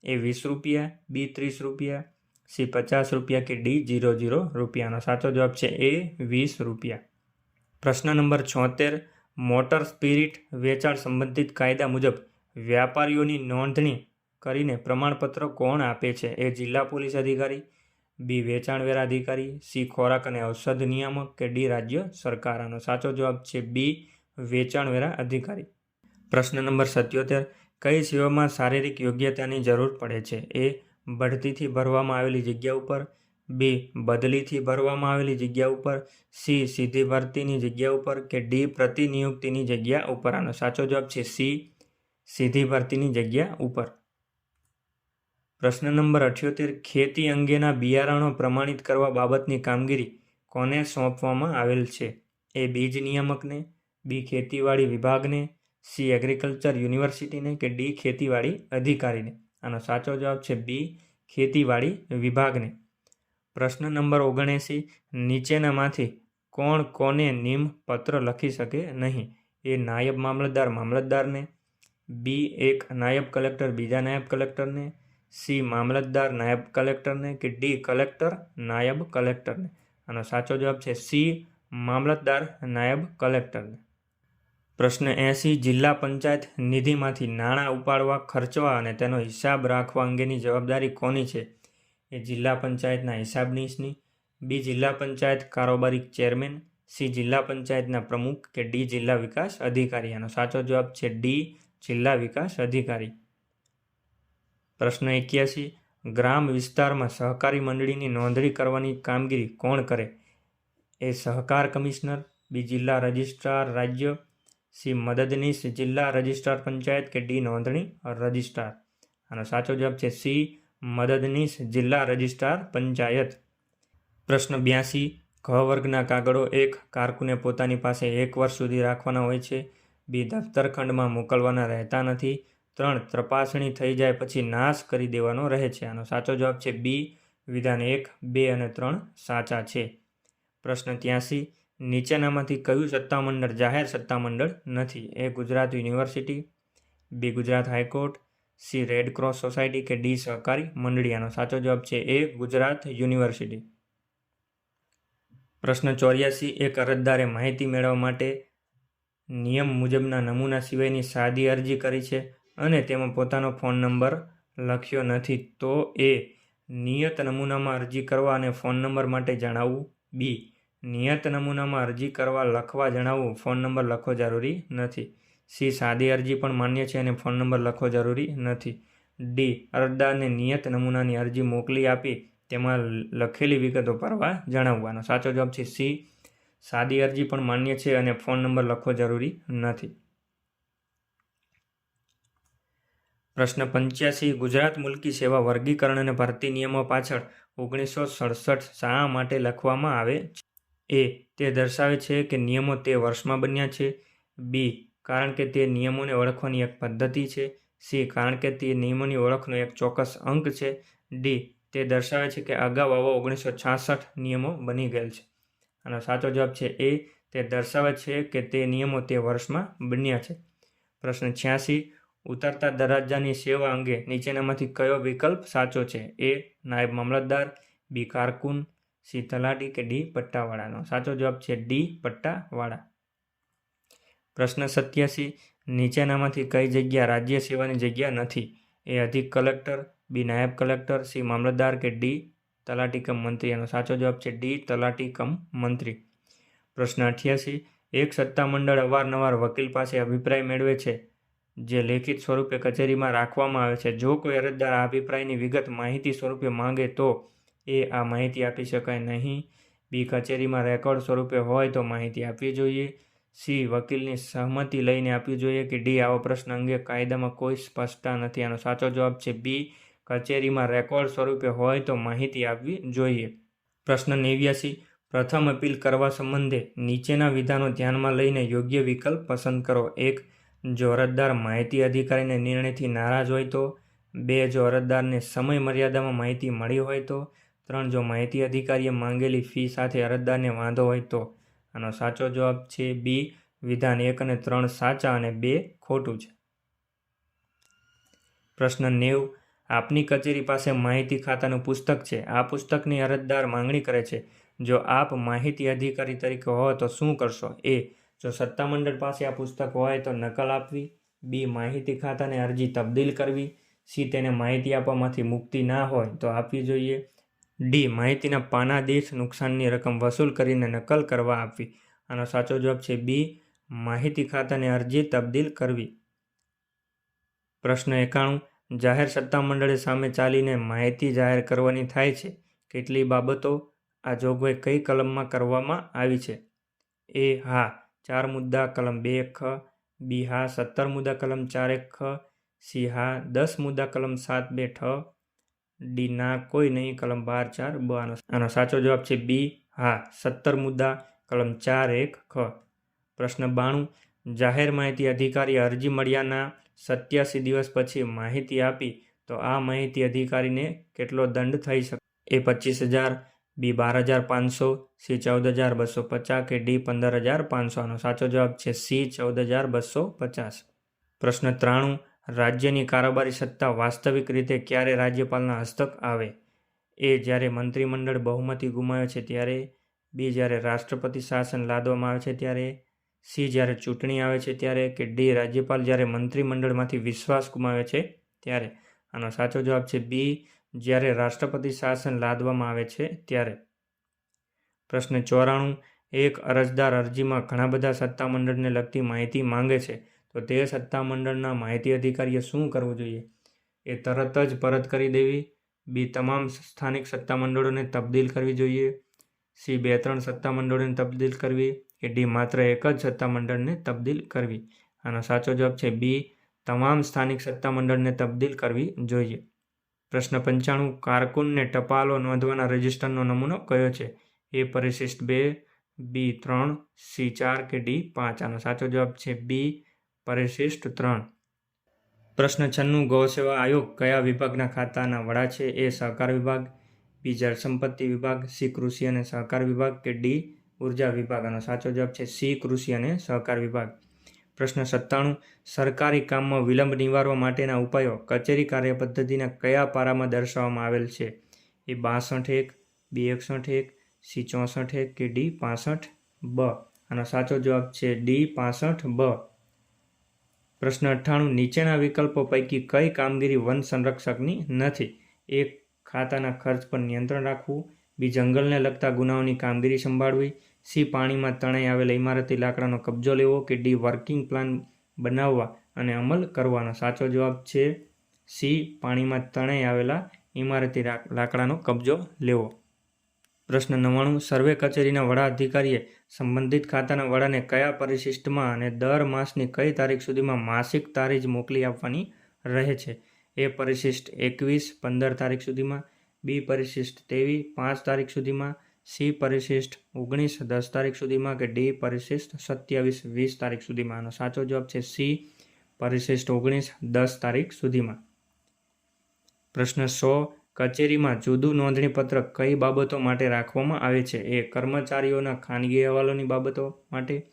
એ 20 રૂપિયા, બી 30 રૂપિયા, સી 50 રૂપિયા કે ડી 00 રૂપિયાનો? સાચો જવાબ છે એ 20 રૂપિયા. પ્રશ્ન નંબર 76. મોટર સ્પિરિટ વેચાણ સંબંધિત કાયદા મુજબ વ્યાપારીઓની નોંધણી કરીને પ્રમાણપત્ર કોણ આપે છે? એ જિલ્લા પોલીસ અધિકારી, બી વેચાણવેરા અધિકારી, સી ખોરાક અને ઔષધ નિયામક કે ડી રાજ્ય સરકાર? આનો સાચો જવાબ છે બી વેચાણવેરા અધિકારી. પ્રશ્ન નંબર 77. કઈ સેવામાં શારીરિક યોગ્યતાની જરૂર પડે છે? એ બઢતીથી ભરવામાં આવેલી જગ્યા ઉપર, બી બદલીથી ભરવામાં આવેલી જગ્યા ઉપર, સી સીધી ભરતીની જગ્યા ઉપર કે ડી પ્રતિનિયુક્તિની જગ્યા ઉપર? આનો સાચો જવાબ છે સી સીધી ભરતીની જગ્યા ઉપર. પ્રશ્ન નંબર 78. ખેતી અંગેના બિયારણો પ્રમાણિત કરવા બાબતની કામગીરી કોને સોંપવામાં આવેલ છે? એ બીજ નિયામકને, બી ખેતીવાડી વિભાગને, સી એગ્રીકલ્ચર યુનિવર્સિટીને કે ડી ખેતીવાડી અધિકારીને? આનો સાચો જવાબ છે બી ખેતીવાડી વિભાગને. પ્રશ્ન નંબર 79. નીચેનામાંથી કોણ કોને નિમ પત્ર લખી શકે નહીં? એ નાયબ મામલતદાર મામલતદારને, બી એક નાયબ કલેક્ટર બીજા નાયબ કલેક્ટરને, સી મામલતદાર નાયબ કલેક્ટરને કે ડી કલેક્ટર નાયબ કલેક્ટરને? આનો સાચો જવાબ છે સી મામલતદાર નાયબ કલેક્ટરને. પ્રશ્ન 80. જિલ્લા પંચાયત નિધિમાંથી નાણાં ઉપાડવા, ખર્ચવા અને તેનો હિસાબ રાખવા અંગેની જવાબદારી કોની છે? એ જિલ્લા પંચાયતના હિસાબનીશની, બી જિલ્લા પંચાયત કારોબારી ચેરમેન, સી જિલ્લા પંચાયતના પ્રમુખ કે ડી જિલ્લા વિકાસ અધિકારી? આનો સાચો જવાબ છે ડી જિલ્લા વિકાસ અધિકારી. પ્રશ્ન 81. ગ્રામ વિસ્તારમાં સહકારી મંડળીની નોંધણી કરવાની કામગીરી કોણ કરે? એ સહકાર કમિશનર, બી જિલ્લા રજિસ્ટ્રાર રાજ્ય, સી મદદનીશ જિલ્લા રજિસ્ટ્રાર પંચાયત કે ડી નોંધણી રજિસ્ટ્રાર? આનો સાચો જવાબ છે સી મદદનીશ જિલ્લા રજિસ્ટ્રાર પંચાયત. પ્રશ્ન 82. ઘ વર્ગના કાગળો 1 કારકુને પોતાની પાસે 1 વર્ષ સુધી રાખવાના હોય છે, બી દફતરખંડમાં મોકલવાના રહેતા નથી, 3 તપાસણી થઈ જાય પછી નાશ કરી દેવાનો રહે છે? આનો સાચો જવાબ છે બી વિધાન 1, 2 અને 3 સાચા છે. પ્રશ્ન 83. નીચેનામાંથી કયું સત્તામંડળ જાહેર સત્તામંડળ નથી? A Gujarat university, B Gujarat high court, C red cross society કે ડી સહકારી મંડળી? આનો સાચો જવાબ છે એ ગુજરાત યુનિવર્સિટી. પ્રશ્ન 84. એક અરજદારે માહિતી મેળવવા માટે નિયમ મુજબના નમૂના સિવાયની સાદી અરજી કરી છે અને તેમાં પોતાનો ફોન નંબર લખ્યો નથી તો એ નિયત નમૂનામાં અરજી કરવા અને ફોન નંબર માટે જણાવવું, બી નિયત નમૂનામાં અરજી કરવા લખવા જણાવવું, ફોન નંબર લખવો જરૂરી નથી, સી સાદી અરજી પણ માન્ય છે અને ફોન નંબર લખવો જરૂરી નથી, ડી અરજદારને નિયત નમૂનાની અરજી મોકલી આપી તેમાં લખેલી વિગતો ભરવા જણાવવાનો? સાચો જવાબ છે સી સાદી અરજી પણ માન્ય છે અને ફોન નંબર લખવો જરૂરી નથી. પ્રશ્ન 85. ગુજરાત મુલકી સેવા વર્ગીકરણ અને ભરતી નિયમો પાછળ 1967 શા માટે લખવામાં આવે છે? એ. તે દર્શાવે છે કે નિયમો તે વર્ષમાં બન્યા છે. બી. કારણ કે તે નિયમોને ઓળખવાની એક પદ્ધતિ છે. સી. કારણ કે તે નિયમોની ઓળખનો એક ચોક્કસ અંક છે. ડી. તે દર્શાવે છે કે અગાઉ આવા 1966 નિયમો બની ગયેલ છે. આનો સાચો જવાબ છે એ. તે દર્શાવે છે કે તે નિયમો તે વર્ષમાં બન્યા છે. પ્રશ્ન 86. ઉતરતા દરજ્જાની સેવા અંગે નીચેનામાંથી કયો વિકલ્પ સાચો છે? એ. નાયબ મામલતદાર, બી. કારકુન, સી. તલાટી કે ડી. પટ્ટાવાળાનો સાચો જવાબ છે ડી. પટ્ટાવાળા. પ્રશ્ન 87. નીચેનામાંથી કઈ જગ્યા રાજ્ય સેવાની જગ્યા નથી? એ. અધિક કલેક્ટર, બી. નાયબ કલેક્ટર, સી. મામલતદાર કે ડી. તલાટી કમ મંત્રી. આનો સાચો જવાબ છે ડી. તલાટી કમ મંત્રી. પ્રશ્ન 88. એક સત્તામંડળ અવારનવાર વકીલ પાસે અભિપ્રાય મેળવે છે જે લેખિત સ્વરૂપે કચેરીમાં રાખવામાં આવે છે. જો કોઈ અરજદાર આ અભિપ્રાયની વિગત માહિતી સ્વરૂપે માંગે તો એ. આ માહિતી આપી શકાય નહીં. બી. કચેરીમાં રેકોર્ડ સ્વરૂપે હોય તો માહિતી આપવી જોઈએ. સી. વકીલની સહમતિ લઈને આપવી જોઈએ કે ડી. આવો પ્રશ્ન અંગે કાયદામાં કોઈ સ્પષ્ટતા નથી. આનો સાચો જવાબ છે બી. કચેરીમાં રેકોર્ડ સ્વરૂપે હોય તો માહિતી આપવી જોઈએ. પ્રશ્ન 89. પ્રથમ અપીલ કરવા સંબંધે નીચેના વિધાનો ધ્યાનમાં લઈને યોગ્ય વિકલ્પ પસંદ કરો. 1. જો અરજદાર માહિતી અધિકારીના નિર્ણયથી નારાજ હોય તો. 2. જો અરજદારને સમય મર્યાદામાં માહિતી મળી હોય તો. 3. જો માહિતી અધિકારીએ માંગેલી ફી સાથે અરજદારને વાંધો હોય તો. આનો સાચો જવાબ છે બી. વિધાન 1 અને 3 સાચા અને 2 ખોટું છે. પ્રશ્ન 90. આપની કચેરી પાસે માહિતી ખાતાનું પુસ્તક છે. આ પુસ્તકની અરજદાર માંગણી કરે છે. જો આપ માહિતી અધિકારી તરીકે હો તો શું કરશો? એ. જો સત્તામંડળ પાસે આ પુસ્તક હોય તો નકલ આપવી. બી. માહિતી ખાતાને અરજી તબદીલ કરવી. સી. તેને માહિતી આપવામાંથી મુક્તિ ના હોય તો આપવી જોઈએ. ડી. માહિતીના પાના દીઠ નુકસાનની રકમ વસૂલ કરીને નકલ કરવા આપવી. આનો સાચો જવાબ છે બી. માહિતી ખાતાને અરજી તબદીલ કરવી. પ્રશ્ન 91. જાહેર સત્તામંડળે સામે ચાલીને માહિતી જાહેર કરવાની થાય છે. કેટલી બાબતો? આ જોગવાઈ કઈ કલમમાં કરવામાં આવી છે? એ. હા 4 મુદ્દા કલમ 2 ખ. બી. હા 17 મુદ્દા કલમ 4 ખ. સી. હા 10 મુદ્દા કલમ 7 2 ઠ. ડી. ના કોઈ નહીં કલમ 12 4 બ. આનો સાચો જવાબ છે બી. હા 17 મુદ્દા કલમ 4 1 ખ. પ્રશ્ન 92. જાહેર માહિતી અધિકારી અરજી મળ્યાના 87 દિવસ પછી માહિતી આપી તો આ માહિતી અધિકારીને કેટલો દંડ થઈ શકે? એ. 25,000, બી. 12,500, સી. 14,250 કે ડી. 15,500. આનો સાચો જવાબ છે સી. 14,250. પ્રશ્ન 93. રાજ્યની કારોબારી સત્તા વાસ્તવિક રીતે ક્યારે રાજ્યપાલના હસ્તક આવે? એ. જ્યારે મંત્રીમંડળ બહુમતી ગુમાવે છે ત્યારે. બી. જ્યારે રાષ્ટ્રપતિ શાસન લાદવામાં આવે છે ત્યારે. સી. જ્યારે ચૂંટણી આવે છે ત્યારે કે ડી. રાજ્યપાલ જ્યારે મંત્રીમંડળમાંથી વિશ્વાસ ગુમાવે છે ત્યારે. આનો સાચો જવાબ છે બી. જ્યારે રાષ્ટ્રપતિ શાસન લાદવામાં આવે છે ત્યારે. પ્રશ્ન 94. એક અરજદાર અરજીમાં ઘણા બધા સત્તામંડળને લગતી માહિતી માંગે છે તો તે સત્તામંડળના માહિતી અધિકારીએ શું કરવું જોઈએ? એ. તરત જ પરત કરી દેવી. બી. તમામ સ્થાનિક સત્તામંડળોને તબદીલ કરવી જોઈએ. સી. 2-3 સત્તામંડળોને તબદીલ કરવી કે ડી. માત્ર એક જ સત્તામંડળને તબદીલ કરવી. આનો સાચો જવાબ છે બી. તમામ સ્થાનિક સત્તામંડળને તબદીલ કરવી જોઈએ. પ્રશ્ન 95. કારકુનને ટપાલો નોંધવાના રજિસ્ટરનો નમૂનો કયો છે? એ. પરિશિષ્ટ 2, બી. 3, સી. 4 કે ડી. 5. આનો સાચો જવાબ છે બી. પરિશિષ્ટ 3. પ્રશ્ન 96. ગૌસેવા આયોગ કયા વિભાગના ખાતાના વડા છે? એ. સહકાર વિભાગ, બી. જળસંપત્તિ વિભાગ, સી. કૃષિ અને સહકાર વિભાગ કે ડી. ઉર્જા વિભાગ. આનો સાચો જવાબ છે સી. કૃષિ અને સહકાર વિભાગ. પ્રશ્ન 97. સરકારી કામમાં વિલંબ નિવારવા માટેના ઉપાયો કચેરી કાર્યપદ્ધતિના કયા પારામાં દર્શાવવામાં આવેલ છે? એ. 62(1), બી. 61(1), સી. 64(1) કે ડી. 65(બ). આનો સાચો જવાબ છે ડી. 65(બ). પ્રશ્ન 98. નીચેના વિકલ્પો પૈકી કઈ કામગીરી વન સંરક્ષકની નથી? એ. ખાતાના ખર્ચ પર નિયંત્રણ રાખવું. બી. જંગલને લગતા ગુનાઓની કામગીરી સંભાળવી. સી. પાણીમાં તણાઈ આવેલા ઇમારતી લાકડાનો કબજો લેવો કે ડી. વર્કિંગ પ્લાન બનાવવા અને અમલ કરવાનો. સાચો જવાબ છે સી. પાણીમાં તણાઈ આવેલા ઇમારતી લાકડાનો કબજો લેવો. પ્રશ્ન 99. સર્વે કચેરીના વડા અધિકારીએ સંબંધિત ખાતાના વડાને કયા પરિશિષ્ટમાં અને દર માસની કઈ તારીખ સુધીમાં માસિક તારીખ મોકલી આપવાની રહે છે? એ. પરિશિષ્ટ 21 15 તારીખ સુધીમાં, બી. પરિશિષ્ટ 23 5 તારીખ સુધીમાં, સી પરિશિષ્ટ 19 10 તારીખ સુધીમાં કે ડી પરિશિષ્ટ 27 20 તારીખ સુધીમાં? આનો સાચો જવાબ છે સી પરિશિષ્ટ 19 10 તારીખ સુધીમાં. પ્રશ્ન 100. કચેરીમાં જુદું નોંધણીપત્રક કઈ બાબતો માટે રાખવામાં આવે છે? એ. કર્મચારીઓના ખાનગી અહેવાલોની બાબતો માટે.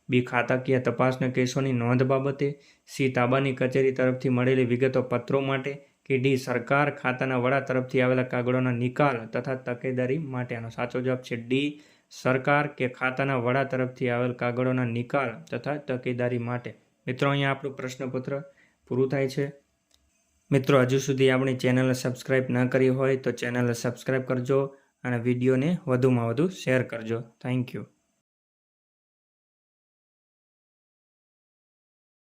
બી. ખાતાકીય તપાસના કેસોની નોંધ બાબતે. સી. તાબાની કચેરી તરફથી મળેલી વિગતો પત્રો માટે. કે ડી. સરકાર ખાતાના વડા તરફથી આવેલા કાગળોના નિકાલ તથા તકેદારી માટે? આનો સાચો જવાબ છે ડી. સરકાર કે ખાતાના વડા તરફથી આવેલ કાગળોના નિકાલ તથા તકેદારી માટે. મિત્રો, અહીંયા આપણું પ્રશ્નપત્ર પૂરું થાય છે. મિત્રો, હજુ સુધી આપણી ચેનલને સબસ્ક્રાઈબ ન કરી હોય તો ચેનલને સબસ્ક્રાઈબ કરજો અને વિડીયોને વધુમાં વધુ શેર કરજો. Thank you.